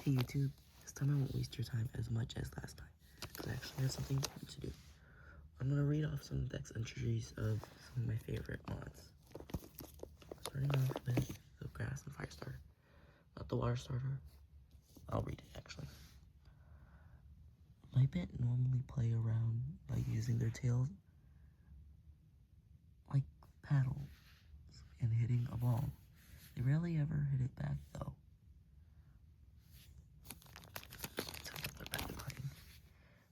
Hey YouTube, this time I won't waste your time as much as last time, because I actually have something important to do. I'm going to read off some dex entries of some of my favorite mods. Starting off with the grass and fire starter. Not the water starter. I'll read it actually. Vipet normally play around by using their tails like paddles and hitting a ball. They rarely ever hit it back though.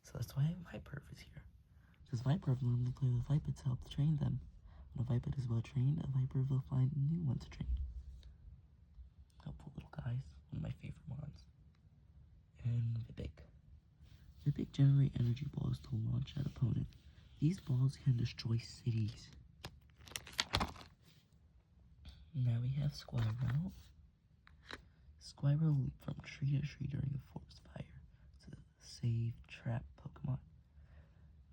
So that's why Viperf is here. Because Viperf normally play with Vipet to help train them. When a Vipet is well trained, a Viperf will find a new one to train. Helpful little guys, one of my favorite mods. And Vipik. Vipik generate energy balls to launch at opponent. These balls can destroy cities. Now we have Squirrel. Squirrel leap from tree to tree during a forest fire to save trap Pokemon.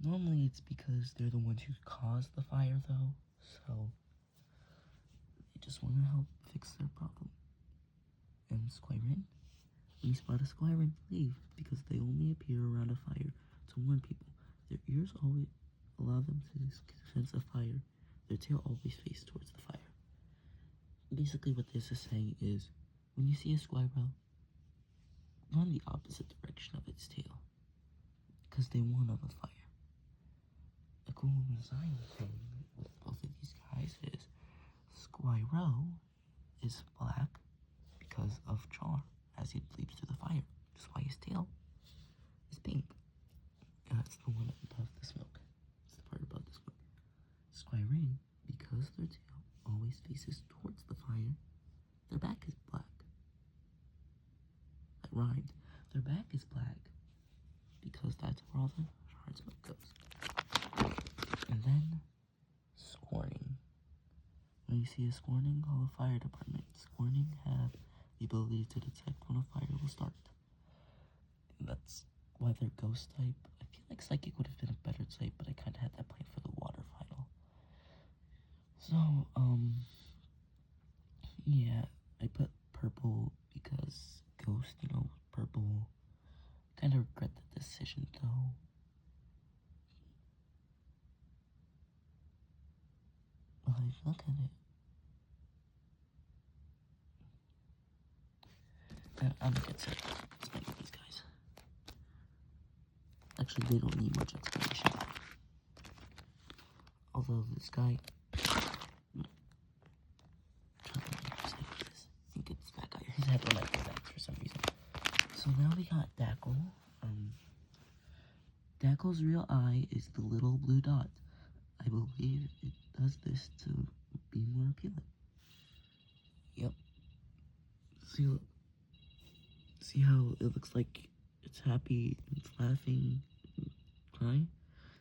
Normally it's because they're the ones who caused the fire though, so they just want to help fix their problem. And Squirrel, when you spot a Squirrel, leave, because they only appear around a fire to warn people. Their ears always allow them to sense a fire. Their tail always faces towards the fire. Basically what this is saying is, when you see a Squirrel, run the opposite direction of its tail, because they warn of a fire. A cool design thing with both of these guys is Squirrel is black because of char, as he leaps through the fire. That's why his tail is pink. And that's the one above the smoke. It's the part above the smoke. Squirrel, because their tail always faces towards the fire, their back is black. That rhymed. Their back is black because that's where all the hard smoke goes. And then, Scorning. When you see a Scorning, call the fire department. Scorning have the ability to detect when a fire will start. And that's why they're ghost type. I feel like Psychic would have been a better type, but I kind of had that plan for the water final. So, yeah, I put purple because ghost, purple. Kind of regret the decision though. Like, look at it. I'm gonna get to explain these guys. Actually, they don't need much explanation. Although this guy, I think it's that guy. His head like that for some reason. So now we got Dackle. Dackle's real eye is the little blue dot. I believe it does this to be more appealing. Yep. See how it looks like it's happy, it's laughing, and crying?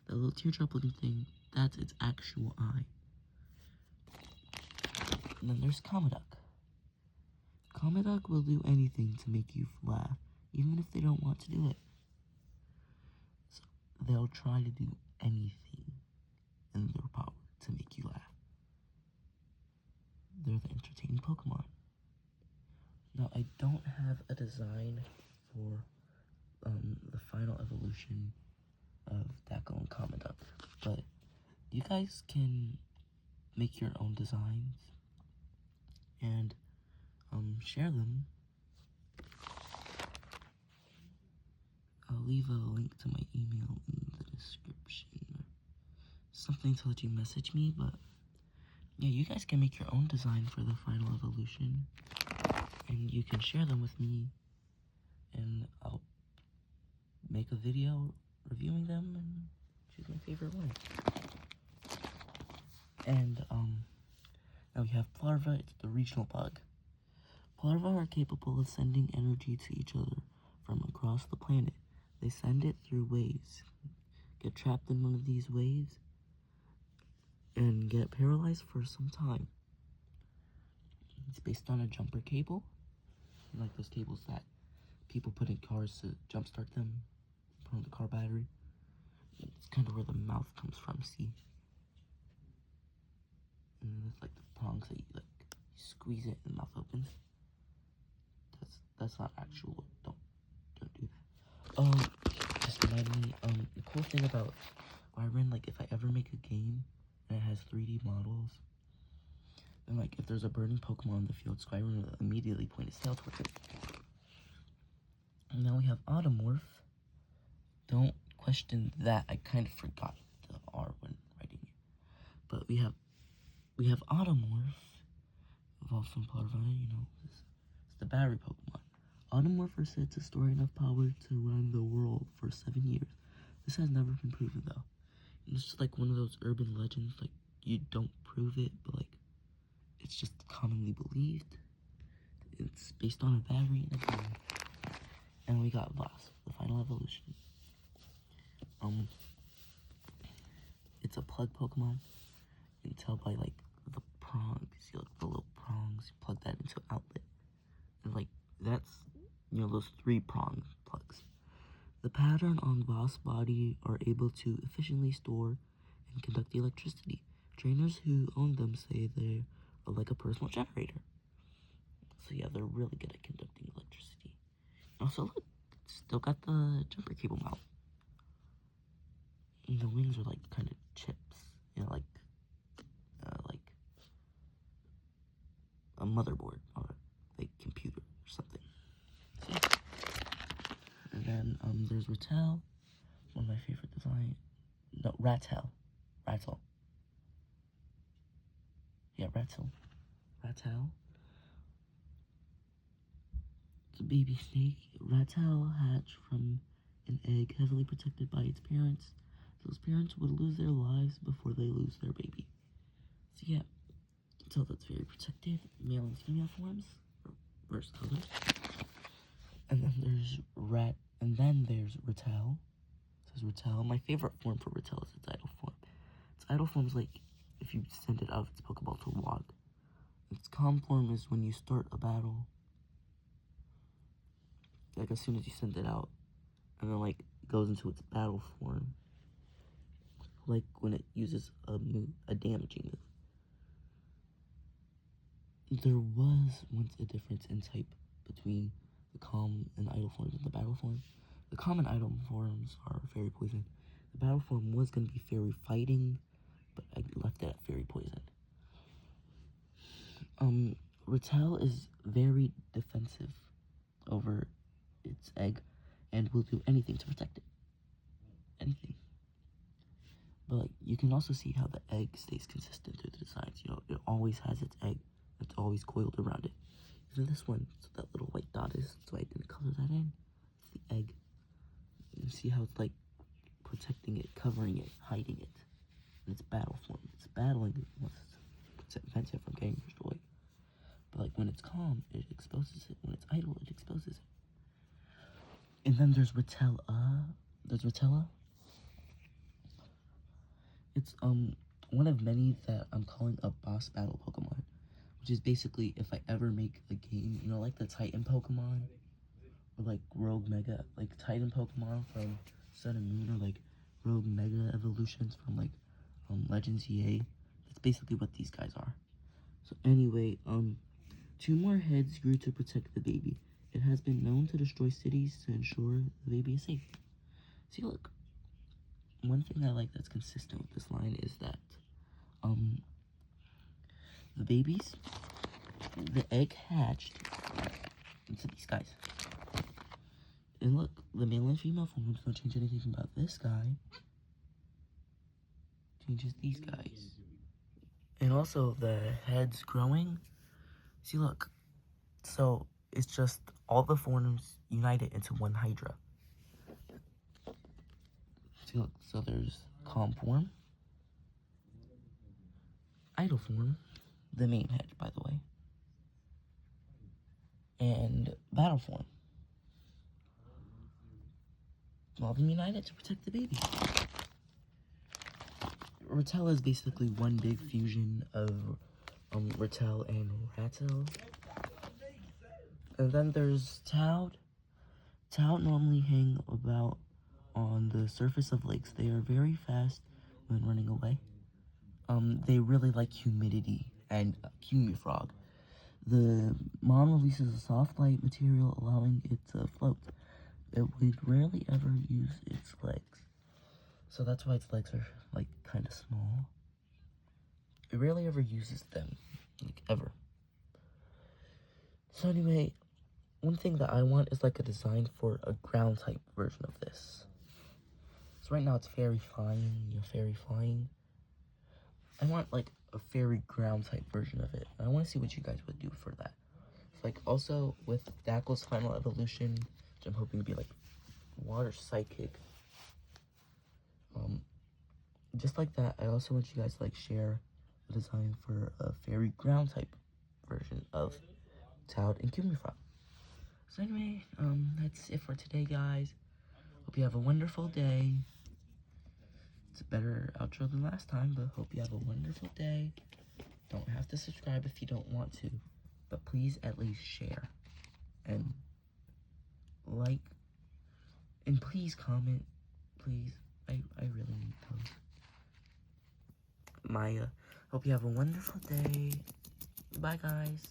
That little teardrop looking thing, that's its actual eye. And then there's Comeduck. Comeduck will do anything to make you laugh, even if they don't want to do it. So they'll try to do anything in their power to make you laugh. They're the entertaining Pokemon. Now, I don't have a design for the final evolution of Dackle and Comeduck, but you guys can make your own designs and share them. I'll leave a link to my email in the description or something to let you message me, but yeah, you guys can make your own design for the final evolution, and you can share them with me, and I'll make a video reviewing them and choose my favorite one. And now we have Plarva. It's the regional bug. Plarva are capable of sending energy to each other from across the planet. They send it through waves, get trapped in one of these waves, and get paralyzed for some time. It's based on a jumper cable, like those cables that people put in cars to jumpstart them, put on the car battery. It's kind of where the mouth comes from, see? And it's like the prongs that you squeeze it and the mouth opens. That's not actual. Don't do that. Just reminded me. The cool thing about Halarian, like if I ever make a game and it has 3D models, then like if there's a burning Pokemon in the field, Skyrim will immediately point its tail towards it. And now we have Automorph. Don't question that. I kind of forgot the R when writing it. But we have Automorph. Evolved from Parvana, it's the battery Pokemon. Automorph are said to store enough power to run the world for 7 years. This has never been proven though. It's just like one of those urban legends, like you don't prove it, but like it's just commonly believed. It's based on a battery and a game. And we got Voss, the final evolution. It's a plug Pokemon. You can tell by like the prongs. See like the little prongs. You plug that into an outlet. And like that's those 3 prong plugs. The pattern on Voss body are able to efficiently store and conduct electricity. Trainers who own them say they are like a personal generator. So yeah, they're really good at conducting electricity. Also look, it's still got the jumper cable mount. And the wings are like kind of chips, like a motherboard or like computer or something. So, yeah. And then there's Rattel, one of my favorite designs. No, Rattel. Yeah, Rattel. It's a baby snake. Rattel hatched from an egg heavily protected by its parents. Those parents would lose their lives before they lose their baby. So yeah, so that's very protected. Male and female forms, reverse colors. And then there's Rattel. It says Rattel. My favorite form for Rattel is its idle form. Its idle form is like if you send it out of its Pokeball to walk. Its calm form is when you start a battle. Like as soon as you send it out, and then like goes into its battle form. Like when it uses a damaging move. There was once a difference in type between the calm and idle forms and the battle form. The calm and idle forms are fairy poison. The battle form was going to be fairy fighting, but I left it at fairy poison. Rattel is very defensive over its egg and will do anything to protect it. Anything. But like you can also see how the egg stays consistent through the designs. It always has its egg. It's always coiled around it. Even this one, so that little white dot is, so I didn't color that in. It's the egg. You see how it's like protecting it, covering it, hiding it. And it's battle form. It's battling it once it's prevented from getting destroyed. But like when it's calm, it exposes it. When it's idle, it exposes it. And then there's Ratella. It's one of many that I'm calling a boss battle Pokemon. Which is basically if I ever make a game, like the Titan Pokemon, or like Rogue Mega, like Titan Pokemon from Sun and Moon, or like Rogue Mega evolutions from like Legends EA. That's basically what these guys are. So anyway, 2 more heads grew to protect the baby. It has been known to destroy cities to ensure the baby is safe. See, look, one thing I like that's consistent with this line is that the babies, the egg hatched into these guys. And look, the male and female forms don't change anything about this guy. Changes these guys. And also the heads growing. See, look. So it's just all the forms united into one Hydra. See, look. So there's calm form, idle form, the main head, by the way, and battle form. All of them united to protect the baby. Rattel is basically one big fusion of Rattel and Rattel. And then there's Toad. Toad normally hang about on the surface of lakes. They are very fast when running away. They really like humidity and Cumulfrog. The mom releases a soft light material, allowing it to float. It would rarely ever use its legs. So that's why its legs are, like, kind of small. It rarely ever uses them, like, ever. So anyway, one thing that I want is, like, a design for a ground-type version of this. So right now it's fairy flying. I want, like, a fairy ground-type version of it. I want to see what you guys would do for that. So, like, also, with Dackle's final evolution, which I'm hoping to be, like, water psychic. Just like that, I also want you guys to, like, share a design for a fairy ground-type version of Toad and Cumulifrog. So anyway, that's it for today, guys. Hope you have a wonderful day. It's a better outro than last time, but hope you have a wonderful day. Don't have to subscribe if you don't want to, but please at least share and like, and please comment, please. I really need those. Maya, hope you have a wonderful day. Bye, guys.